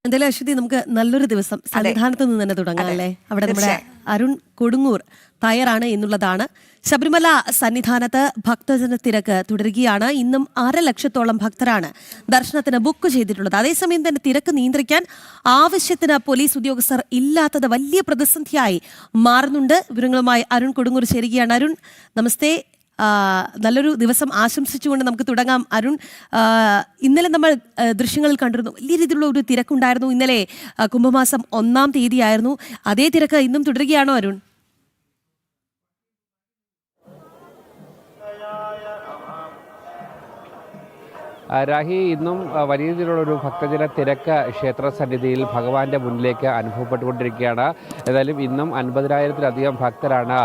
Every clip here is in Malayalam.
എന്തായാലും അശ്വതി നമുക്ക് നല്ലൊരു ദിവസം സന്നിധാനത്ത് നിന്ന് തന്നെ തുടങ്ങാം അല്ലേ? അവിടെ നമ്മുടെ അരുൺ കൊടുങ്ങൂർ തയ്യാറാണ് എന്നുള്ളതാണ്. ശബരിമല സന്നിധാനത്ത് ഭക്തജന തിരക്ക് തുടരുകയാണ്. ഇന്നും 1.5 ലക്ഷത്തോളം ഭക്തരാണ് ദർശനത്തിന് ബുക്ക് ചെയ്തിട്ടുള്ളത്. അതേസമയം തന്നെ തിരക്ക് നിയന്ത്രിക്കാൻ ആവശ്യത്തിന് പോലീസ് ഉദ്യോഗസ്ഥർ ഇല്ലാത്തത് വലിയ പ്രതിസന്ധിയായി മാറുന്നുണ്ട്. വിവരങ്ങളുമായി അരുൺ കൊടുങ്ങൂർ ചേരുകയാണ്. അരുൺ നമസ്തേ. നല്ലൊരു ദിവസം ആശംസിച്ചുകൊണ്ട് നമുക്ക് തുടങ്ങാം. അരുൺ, ഇന്നലെ നമ്മൾ ദൃശ്യങ്ങളിൽ കണ്ടിരുന്നു, വലിയ രീതിയിലുള്ള ഒരു തിരക്കുണ്ടായിരുന്നു. ഇന്നലെ കുംഭമാസം 1-ാം തീയതിയായിരുന്നു. അതേ തിരക്ക് ഇന്നും തുടരുകയാണോ അരുൺ? രാഹി, ഇന്നും വലിയ രീതിയിലുള്ളൊരു ഭക്തജന തിരക്ക് ക്ഷേത്ര സന്നിധിയിൽ ഭഗവാന്റെ മുന്നിലേക്ക് അനുഭവപ്പെട്ടുകൊണ്ടിരിക്കുകയാണ്. ഏതായാലും ഇന്നും 50,000-ത്തിലധികം ഭക്തരാണ്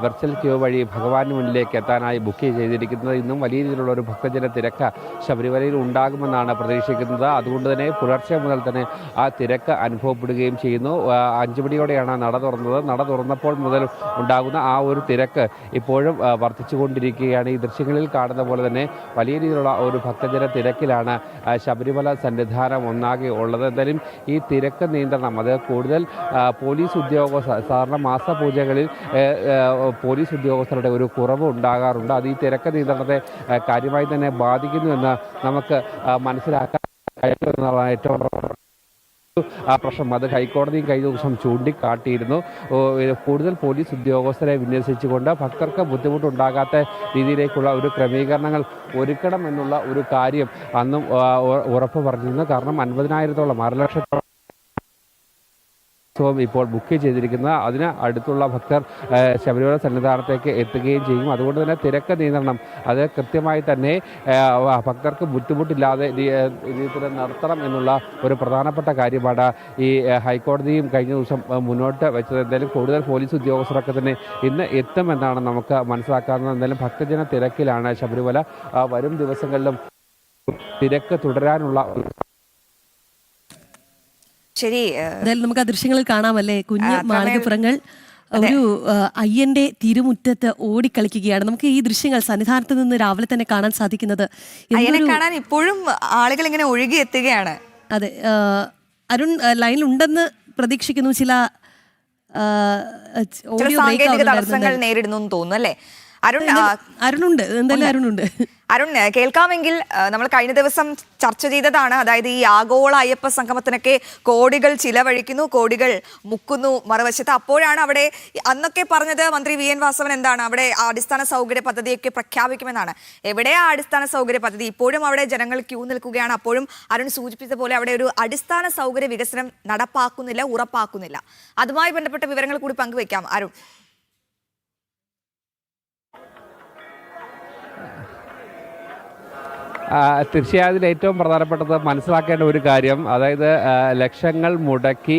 വെർച്വൽ ക്യൂ വഴി ഭഗവാന്റെ മുന്നിലേക്ക് എത്താനായി ബുക്ക് ചെയ്തിരിക്കുന്നത്. ഇന്നും വലിയ രീതിയിലുള്ള ഒരു ഭക്തജന തിരക്ക് ശബരിമലയിൽ ഉണ്ടാകുമെന്നാണ് പ്രതീക്ഷിക്കുന്നത്. അതുകൊണ്ട് തന്നെ പുലർച്ചെ മുതൽ തന്നെ ആ തിരക്ക് അനുഭവപ്പെടുകയും ചെയ്യുന്നു. 5 മണിയോടെയാണ് നട തുറന്നത്. നട തുറന്നപ്പോൾ മുതൽ ഉണ്ടാകുന്ന ആ ഒരു തിരക്ക് ഇപ്പോഴും വർദ്ധിച്ചുകൊണ്ടിരിക്കുകയാണ്. ഈ ദൃശ്യങ്ങളിൽ കാണുന്ന പോലെ തന്നെ വലിയ രീതിയിലുള്ള ഒരു ഭക്തജന തിരക്കിലാണ് ശബരിമല സന്നിധാനം ഒന്നാകെ ഉള്ളത്. എന്തായാലും ഈ തിരക്ക് നിയന്ത്രണം അത് കൂടുതൽ പോലീസ് ഉദ്യോഗസ്ഥർ, സാധാരണ മാസപൂജകളിൽ പോലീസ് ഉദ്യോഗസ്ഥരുടെ ഒരു കുറവ് ഉണ്ടാകാറുണ്ട്. അത് ഈ തിരക്ക് നിയന്ത്രണത്തെ കാര്യമായി തന്നെ ബാധിക്കുന്നുവെന്ന് നമുക്ക് മനസ്സിലാക്കാൻ കഴിയുമെന്നുള്ളതാണ് ഏറ്റവും പ്രശ്നം. അത് ഹൈക്കോടതിയും കഴിഞ്ഞ ദിവസം ചൂണ്ടിക്കാട്ടിയിരുന്നു. കൂടുതൽ പോലീസ് ഉദ്യോഗസ്ഥരെ വിന്യസിച്ചുകൊണ്ട് ഭക്തർക്ക് ബുദ്ധിമുട്ടുണ്ടാകാത്ത രീതിയിലേക്കുള്ള ഒരു ക്രമീകരണങ്ങൾ ഒരുക്കണം എന്നുള്ള ഒരു കാര്യം അന്നും ഉറപ്പ് പറഞ്ഞിരുന്നു. കാരണം 50,000-തോളം 1.5 ലക്ഷത്തോളം ഇപ്പോൾ ബുക്ക് ചെയ്തിരിക്കുന്നത്. അതിന് അടുത്തുള്ള ഭക്തർ ശബരിമല സന്നിധാനത്തേക്ക് എത്തുകയും ചെയ്യും. അതുകൊണ്ട് തന്നെ തിരക്ക് നിയന്ത്രണം അത് കൃത്യമായി തന്നെ ഭക്തർക്ക് ബുദ്ധിമുട്ടില്ലാതെ രീതിയിൽ നടത്തണം എന്നുള്ള ഒരു പ്രധാനപ്പെട്ട കാര്യമാണ് ഈ ഹൈക്കോടതിയും കഴിഞ്ഞ ദിവസം മുന്നോട്ട് വെച്ചത്. എന്തായാലും കൂടുതൽ പോലീസ് ഉദ്യോഗസ്ഥരൊക്കെ തന്നെ ഇന്ന് എത്തുമെന്നാണ് നമുക്ക് മനസ്സിലാക്കാവുന്നത്. എന്തായാലും ഭക്തജന തിരക്കിലാണ് ശബരിമല. വരും ദിവസങ്ങളിലും തിരക്ക് തുടരാനുള്ള ശരി. എന്തായാലും നമുക്ക് ആ ദൃശ്യങ്ങളിൽ കാണാമല്ലേ, കുഞ്ഞു മാളികപ്പുറങ്ങൾ ഒരു അയ്യന്റെ തിരുമുറ്റത്ത് ഓടിക്കളിക്കുകയാണ്. നമുക്ക് ഈ ദൃശ്യങ്ങൾ സന്നിധാനത്ത് നിന്ന് രാവിലെ തന്നെ കാണാൻ സാധിക്കുന്നത്. കാണാൻ ഇപ്പോഴും ആളുകൾ ഇങ്ങനെ ഒഴുകി എത്തുകയാണ്. അതെ, അരുൺ ലൈനിലുണ്ടെന്ന് പ്രതീക്ഷിക്കുന്നു. ചില തടസ്സങ്ങൾ നേരിടുന്നു തോന്നുന്നു അല്ലേ അരുണുണ്ട്? എന്തായാലും അരുണുണ്ട്. അരുൺ, കേൾക്കാമെങ്കിൽ നമ്മൾ കഴിഞ്ഞ ദിവസം ചർച്ച ചെയ്തതാണ്. അതായത് ഈ ആഗോള അയ്യപ്പ സംഗമത്തിനൊക്കെ കോടികൾ ചിലവഴിക്കുന്നു, കോടികൾ മുക്കുന്നു മറുവശത്ത്. അപ്പോഴാണ് അവിടെ അന്നൊക്കെ പറഞ്ഞത് മന്ത്രി വി എൻ വാസവൻ എന്താണ്, അവിടെ അടിസ്ഥാന സൗകര്യ പദ്ധതിയൊക്കെ പ്രഖ്യാപിക്കുമെന്നാണ്. എവിടെയാ അടിസ്ഥാന സൗകര്യ പദ്ധതി? ഇപ്പോഴും അവിടെ ജനങ്ങൾ ക്യൂ നിൽക്കുകയാണ്. അപ്പോഴും അരുൺ സൂചിപ്പിച്ച പോലെ അവിടെ ഒരു അടിസ്ഥാന സൗകര്യ വികസനം നടപ്പാക്കുന്നില്ല, ഉറപ്പാക്കുന്നില്ല. അതുമായി ബന്ധപ്പെട്ട വിവരങ്ങൾ കൂടി പങ്കുവയ്ക്കാം അരുൺ. തീർച്ചയായും അതിൽ ഏറ്റവും പ്രധാനപ്പെട്ടത് മനസ്സിലാക്കേണ്ട ഒരു കാര്യം, അതായത് ലക്ഷങ്ങൾ മുടക്കി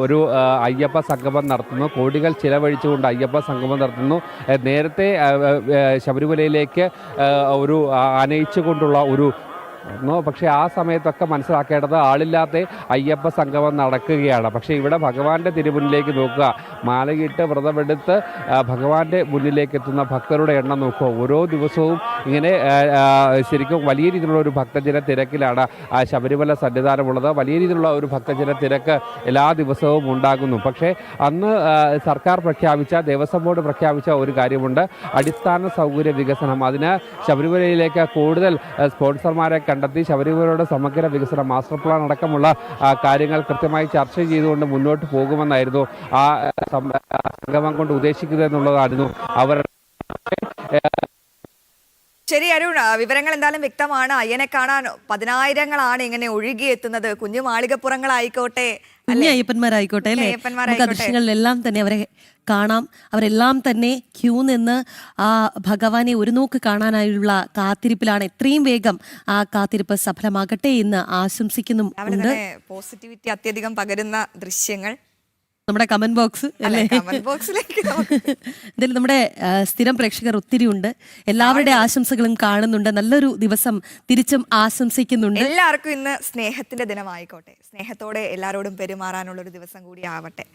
ഒരു അയ്യപ്പ സംഗമം നടത്തുന്നു, കോടികൾ ചിലവഴിച്ചുകൊണ്ട് അയ്യപ്പ സംഗമം നടത്തുന്നു. നേരത്തെ ശബരിമലയിലേക്ക് ഒരു ആനയിച്ചുകൊണ്ടുള്ള ഒരു പക്ഷേ ആ സമയത്തൊക്കെ മനസ്സിലാക്കേണ്ടത് ആളില്ലാത്ത അയ്യപ്പ സംഗമം നടക്കുകയാണ്. പക്ഷേ ഇവിടെ ഭഗവാന്റെ തിരുമുന്നിലേക്ക് നോക്കുക, മാലയിട്ട് വ്രതമെടുത്ത് ഭഗവാന്റെ മുന്നിലേക്ക് എത്തുന്ന ഭക്തരുടെ എണ്ണം നോക്കുക. ഓരോ ദിവസവും ഇങ്ങനെ ശരിക്കും വലിയ രീതിയിലുള്ള ഒരു ഭക്തജന തിരക്കിലാണ് ശബരിമല സന്നിധാനമുള്ളത്. വലിയ രീതിയിലുള്ള ഒരു ഭക്തജന തിരക്ക് എല്ലാ ദിവസവും ഉണ്ടാകുന്നു. പക്ഷേ അന്ന് സർക്കാർ പ്രഖ്യാപിച്ച, ദേവസ്വം ബോർഡ് പ്രഖ്യാപിച്ച ഒരു കാര്യമുണ്ട്, അടിസ്ഥാന സൗകര്യ വികസനം. അതിന് ശബരിമലയിലേക്ക് കൂടുതൽ സ്പോൺസർമാരെ കണ്ടെത്തി ശബരിമലയുടെ സമഗ്ര വികസന മാസ്റ്റർ പ്ലാൻ അടക്കമുള്ള കാര്യങ്ങൾ കൃത്യമായി ചർച്ച ചെയ്തുകൊണ്ട് മുന്നോട്ട് പോകുമെന്നായിരുന്നു ആ സംഗമം കൊണ്ട് ഉദ്ദേശിക്കുന്നത് എന്നുള്ളതായിരുന്നു അവർ. ശരി അരുൺ, വിവരങ്ങൾ എന്തായാലും വ്യക്തമാണ്. അയ്യനെ കാണാൻ 10,000-ങ്ങളാണ് ഇങ്ങനെ ഒഴുകിയെത്തുന്നത്. കുഞ്ഞു മാളികപ്പുറങ്ങളായിക്കോട്ടെ, അയ്യപ്പന്മാരായിക്കോട്ടെ അല്ലേ, ദൃശ്യങ്ങളിലെല്ലാം തന്നെ അവരെ കാണാം. അവരെല്ലാം തന്നെ ക്യൂ നിന്ന് ആ ഭഗവാനെ ഒരു നോക്ക് കാണാനായുള്ള കാത്തിരിപ്പിലാണ്. എത്രയും വേഗം ആ കാത്തിരിപ്പ് സഫലമാകട്ടെ എന്ന് ആശംസിക്കുന്നുണ്ട്. പോസിറ്റിവിറ്റി അത്യധികം പകരുന്ന ദൃശ്യങ്ങൾ നമ്മുടെ കമന്റ് ബോക്സ് അല്ലേ, ഇതിൽ നമ്മുടെ സ്ഥിരം പ്രേക്ഷകർ ഒത്തിരി ഉണ്ട്. എല്ലാവരുടെ ആശംസകളും കാണുന്നുണ്ട്. നല്ലൊരു ദിവസം തിരിച്ചും ആശംസിക്കുന്നുണ്ട്. എല്ലാവർക്കും ഇന്ന് സ്നേഹത്തിന്റെ ദിനമായിക്കോട്ടെ, സ്നേഹത്തോടെ എല്ലാവരോടും പെരുമാറാനുള്ള ഒരു ദിവസം കൂടി ആവട്ടെ.